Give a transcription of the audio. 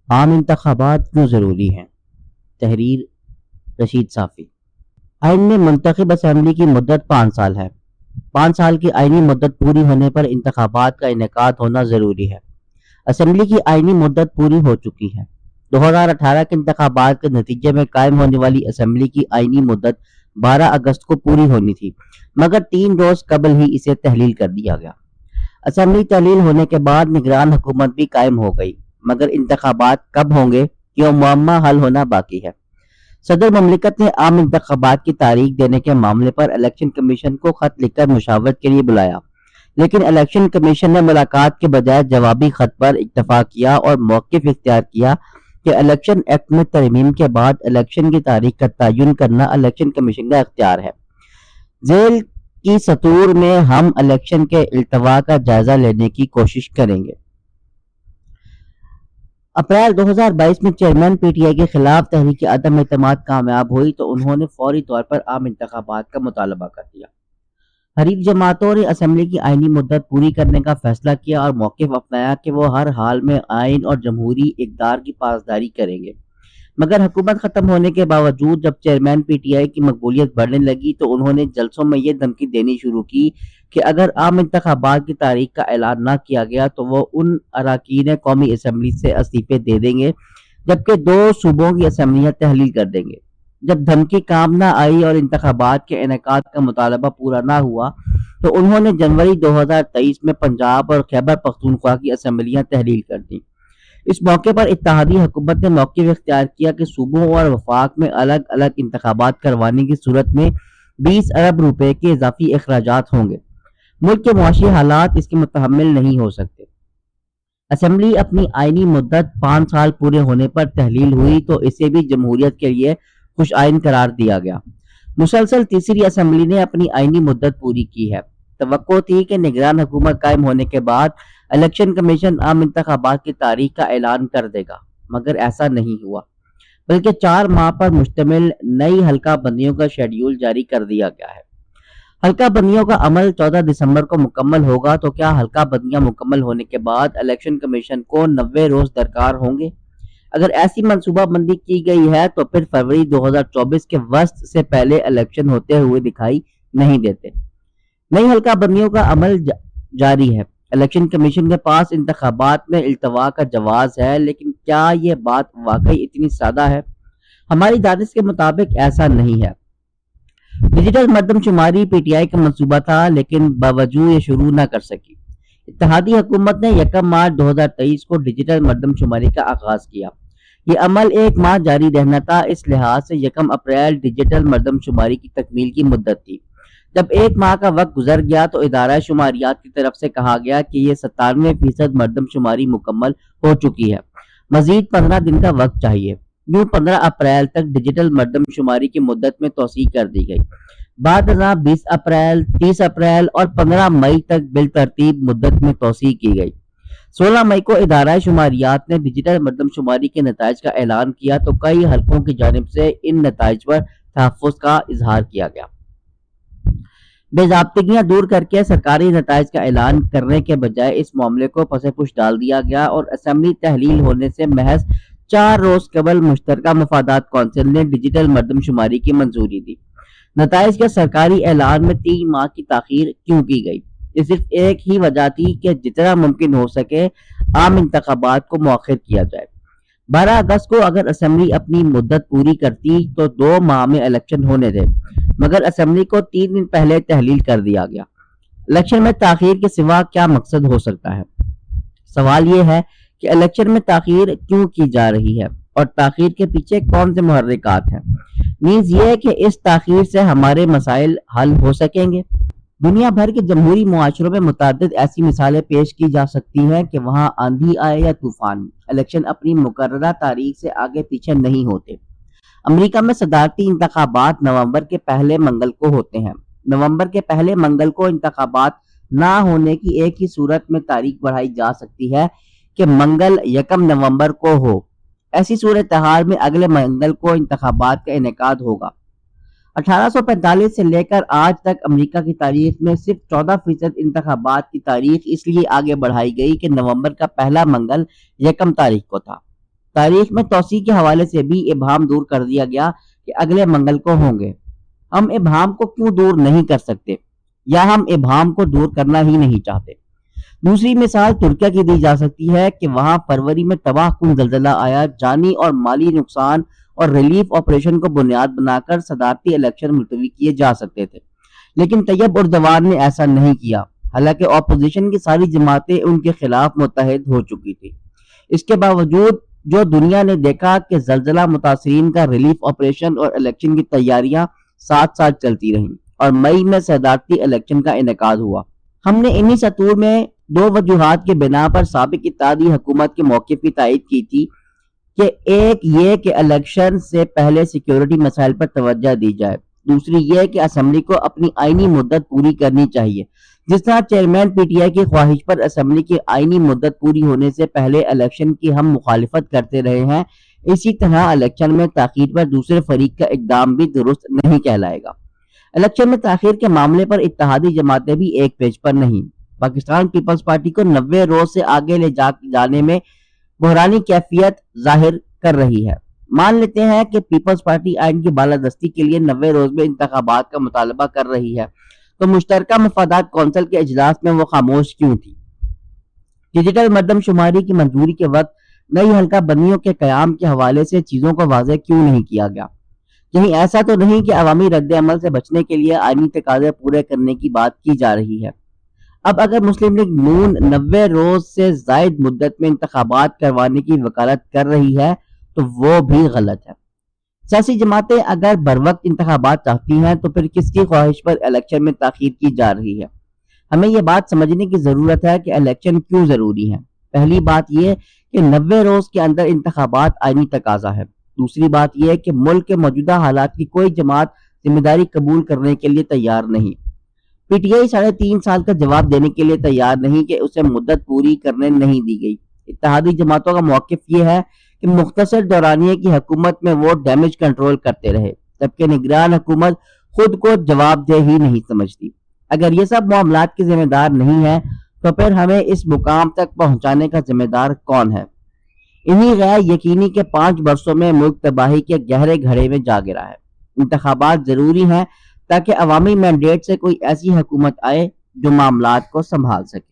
عام انتخابات کیوں ضروری ہیں؟ تحریر رشید صافی۔ آئین میں منتخب اسمبلی کی مدت 5 سال ہے۔ 5 سال کی آئینی مدت پوری ہونے پر انتخابات کا انعقاد ہونا ضروری ہے۔ اسمبلی کی آئینی مدت پوری ہو چکی ہے۔ 2018 کے انتخابات کے نتیجے میں قائم ہونے والی اسمبلی کی آئینی مدت 12 اگست کو پوری ہونی تھی، مگر 3 روز قبل ہی اسے تحلیل کر دیا گیا۔ اسمبلی تحلیل ہونے کے بعد نگران حکومت بھی قائم ہو گئی، مگر انتخابات کب ہوں گے یہ معمہ حل ہونا باقی ہے۔ صدر مملکت نے عام انتخابات کی تاریخ دینے کے معاملے پر الیکشن کمیشن کو خط لکھ کر مشاورت کے لیے بلایا، لیکن الیکشن کمیشن نے ملاقات کے بجائے جوابی خط پر اکتفا کیا اور موقف اختیار کیا کہ الیکشن ایکٹ میں ترمیم کے بعد الیکشن کی تاریخ کا تعین کرنا الیکشن کمیشن کا اختیار ہے۔ ذیل کی سطور میں ہم الیکشن کے التوا کا جائزہ لینے کی کوشش کریں گے۔ اپریل 2022 میں چیئرمین پی ٹی آئی کے خلاف تحریک عدم اعتماد کامیاب ہوئی تو انہوں نے فوری طور پر عام انتخابات کا مطالبہ کر دیا۔ حریف جماعتوں نے اسمبلی کی آئینی مدت پوری کرنے کا فیصلہ کیا اور موقف اپنایا کہ وہ ہر حال میں آئین اور جمہوری اقدار کی پاسداری کریں گے، مگر حکومت ختم ہونے کے باوجود جب چیئرمین پی ٹی آئی کی مقبولیت بڑھنے لگی تو انہوں نے جلسوں میں یہ دھمکی دینی شروع کی کہ اگر عام انتخابات کی تاریخ کا اعلان نہ کیا گیا تو وہ ان اراکین قومی اسمبلی سے استعفے دے دیں گے، جبکہ 2 صوبوں کی اسمبلیاں تحلیل کر دیں گے۔ جب دھمکی کام نہ آئی اور انتخابات کے انعقاد کا مطالبہ پورا نہ ہوا تو انہوں نے جنوری 2023 میں پنجاب اور خیبر پختونخوا کی اسمبلیاں تحلیل کر دیں۔ اس موقع پر اتحادی حکومت نے موقف اختیار کیا کہ صوبوں اور وفاق میں الگ الگ انتخابات کروانے کی صورت میں 20 ارب روپے کے اضافی اخراجات ہوں گے۔ ملک کے معاشی حالات اس کے متحمل نہیں ہو سکتے۔ اسمبلی اپنی آئینی مدت 5 سال پورے ہونے پر تحلیل ہوئی تو اسے بھی جمہوریت کے لیے خوش آئین قرار دیا گیا۔ مسلسل تیسری اسمبلی نے اپنی آئینی مدت پوری کی ہے۔ توقع تھی کہ نگران حکومت قائم ہونے کے بعد الیکشن کمیشن عام انتخابات کی تاریخ کا اعلان کر دے گا، مگر ایسا نہیں ہوا، بلکہ 4 ماہ پر مشتمل نئی حلقہ بندیوں کا شیڈیول جاری کر دیا گیا ہے۔ حلقہ بندیوں کا عمل 14 دسمبر کو مکمل ہوگا تو کیا حلقہ بندیاں مکمل ہونے کے بعد الیکشن کمیشن کو 90 روز درکار ہوں گے؟ اگر ایسی منصوبہ بندی کی گئی ہے تو پھر فروری 2024 کے وسط سے پہلے الیکشن ہوتے ہوئے دکھائی نہیں دیتے۔ نئی حلقہ بندیوں کا عمل جاری ہے۔ الیکشن کمیشن کے پاس انتخابات میں التوا کا جواز ہے، لیکن کیا یہ بات واقعی اتنی سادہ ہے؟ ہماری دانش کے مطابق ایسا نہیں ہے۔ ڈیجیٹل مردم شماری پی ٹی آئی کا منصوبہ تھا، لیکن باوجود یہ شروع نہ کر سکی۔ اتحادی حکومت نے 1 مارچ 2023 کو ڈیجیٹل مردم شماری کا آغاز کیا۔ یہ عمل 1 ماہ جاری رہنا تھا، اس لحاظ سے 1 اپریل ڈیجیٹل مردم شماری کی تکمیل کی مدت تھی۔ جب 1 ماہ کا وقت گزر گیا تو ادارہ شماریات کی طرف سے کہا گیا کہ یہ 97% مردم شماری مکمل ہو چکی ہے، مزید 15 دن کا وقت چاہیے۔ یوں 15 اپریل تک ڈیجیٹل مردم شماری کی مدت میں توسیع کر دی گئی۔ بعد ازاں 20 اپریل، 30 اپریل اور 15 مئی تک بالترتیب مدت میں توسیع کی گئی۔ 16 مئی کو ادارہ شماریات نے ڈیجیٹل مردم شماری کے نتائج کا اعلان کیا تو کئی حلقوں کی جانب سے ان نتائج پر تحفظ کا اظہار کیا گیا۔ بے ضابطگیاں دور کر کے سرکاری نتائج کا اعلان کرنے کے بجائے اس معاملے کو پس پش ڈال دیا گیا اور اسمبلی تحلیل ہونے سے محض 4 روز قبل مشترکہ مفادات کونسل نے ڈیجیٹل مردم شماری کی منظوری دی۔ نتائج کے سرکاری اعلان میں 3 ماہ کی تاخیر کیوں کی گئی؟ یہ صرف ایک ہی وجہ تھی کہ جتنا ممکن ہو سکے عام انتخابات کو مؤخر کیا جائے۔ 12 اگست کو اگر اسمبلی اپنی مدت پوری کرتی تو 2 ماہ میں الیکشن ہونے تھے، مگر اسمبلی کو 3 دن پہلے تحلیل کر دیا گیا۔ الیکشن میں تاخیر کے سوا کیا مقصد ہو سکتا ہے؟ سوال یہ ہے کہ الیکشن میں تاخیر کیوں کی جا رہی ہے اور تاخیر کے پیچھے کون سے محرکات ہیں؟ نیز یہ کہ اس تاخیر سے ہمارے مسائل حل ہو سکیں گے۔ دنیا بھر کے جمہوری معاشروں میں متعدد ایسی مثالیں پیش کی جا سکتی ہیں کہ وہاں آندھی آئے یا طوفان، الیکشن اپنی مقررہ تاریخ سے آگے پیچھے نہیں ہوتے۔ امریکہ میں صدارتی انتخابات نومبر کے پہلے منگل کو ہوتے ہیں۔ نومبر کے پہلے منگل کو انتخابات نہ ہونے کی ایک ہی صورت میں تاریخ بڑھائی جا سکتی ہے کہ منگل 1 نومبر کو ہو۔ ایسی صورتحال میں اگلے منگل کو انتخابات کا انعقاد ہوگا۔ 1845 سے لے کر آج تک امریکہ کی تاریخ میں صرف 14% انتخابات کی تاریخ اس لیے آگے بڑھائی گئی کہ نومبر کا پہلا منگل 1 تاریخ کو تھا۔ تاریخ میں توسیع کے حوالے سے بھی ابہام دور کر دیا گیا کہ اگلے منگل کو ہوں گے۔ ہم ابہام کو کیوں دور نہیں کر سکتے، یا ہم ابہام کو دور کرنا ہی نہیں چاہتے؟ دوسری مثال ترکیہ کی دی جا سکتی ہے کہ وہاں فروری میں تباہ کن زلزلہ آیا، جانی اور مالی نقصان اور ریلیف آپریشن کو بنیاد بنا کر صدارتی الیکشن ملتوی کیے جا سکتے تھے، لیکن طیب اردوان نے ایسا نہیں کیا، حالانکہ اپوزیشن کی ساری جماعتیں ان کے خلاف متحد ہو چکی تھی۔ اس کے باوجود جو دنیا نے دیکھا کہ زلزلہ متاثرین کا ریلیف آپریشن اور الیکشن کی تیاریاں ساتھ ساتھ چلتی رہیں، اور مئی میں صدارتی الیکشن کا انعقاد ہوا۔ ہم نے انہی سطور میں دو وجوہات کے بنا پر سابق اتحادی حکومت کے موقف کی تائید کی تھی، کہ ایک یہ کہ الیکشن سے پہلے سیکیورٹی مسائل پر توجہ دی جائے، دوسری یہ کہ اسمبلی کو اپنی آئینی مدت پوری کرنی چاہیے۔ جس طرح چیئرمین پی ٹی آئی کی خواہش پر اسمبلی کی آئینی مدت پوری ہونے سے پہلے الیکشن کی ہم مخالفت کرتے رہے ہیں، اسی طرح الیکشن میں تاخیر پر دوسرے فریق کا اقدام بھی درست نہیں کہلائے گا۔ الیکشن میں تاخیر کے معاملے پر اتحادی جماعتیں بھی ایک پیج پر نہیں۔ پاکستان پیپلز پارٹی کو 90 روز سے آگے لے جانے میں بحرانی کیفیت ظاہر کر رہی ہے۔ مان لیتے ہیں کہ پیپلز پارٹی آئین کی بالادستی کے لیے 90 روز میں انتخابات کا مطالبہ کر رہی ہے، تو مشترکہ مفادات کونسل کے اجلاس میں وہ خاموش کیوں تھی؟ ڈیجیٹل مردم شماری کی منظوری کے وقت نئی حلقہ بندیوں کے قیام کے حوالے سے چیزوں کو واضح کیوں نہیں کیا گیا؟ کہیں ایسا تو نہیں کہ عوامی رد عمل سے بچنے کے لیے آئینی تقاضے پورے کرنے کی بات کی جا رہی ہے؟ اب اگر مسلم لیگ نون 90 روز سے زائد مدت میں انتخابات کروانے کی وکالت کر رہی ہے تو وہ بھی غلط ہے۔ سیاسی جماعتیں اگر بروقت انتخابات چاہتی ہیں تو پھر کس کی خواہش پر الیکشن میں تاخیر کی جا رہی ہے؟ ہمیں یہ بات سمجھنے کی ضرورت ہے کہ الیکشن کیوں ضروری ہے۔ پہلی بات یہ کہ 90 روز کے اندر انتخابات آئینی تقاضا ہے۔ دوسری بات یہ کہ ملک کے موجودہ حالات کی کوئی جماعت ذمہ داری قبول کرنے کے لیے تیار نہیں۔ پی ٹی آئی 3.5 سال کا جواب دینے کے لیے تیار نہیں کہ اسے مدت پوری کرنے نہیں دی گئی۔ اتحادی جماعتوں کا موقف یہ ہے کہ مختصر دورانیے کی حکومت میں وہ ڈیمیج کنٹرول کرتے رہے، جبکہ نگران حکومت خود کو جواب دہ ہی نہیں سمجھتی۔ اگر یہ سب معاملات کے ذمہ دار نہیں ہے تو پھر ہمیں اس مقام تک پہنچانے کا ذمہ دار کون ہے؟ انہی غیر یقینی کے 5 برسوں میں ملک تباہی کے گہرے گھڑے میں جا گرا ہے۔ انتخابات ضروری ہیں تاکہ عوامی مینڈیٹ سے کوئی ایسی حکومت آئے جو معاملات کو سنبھال سکے۔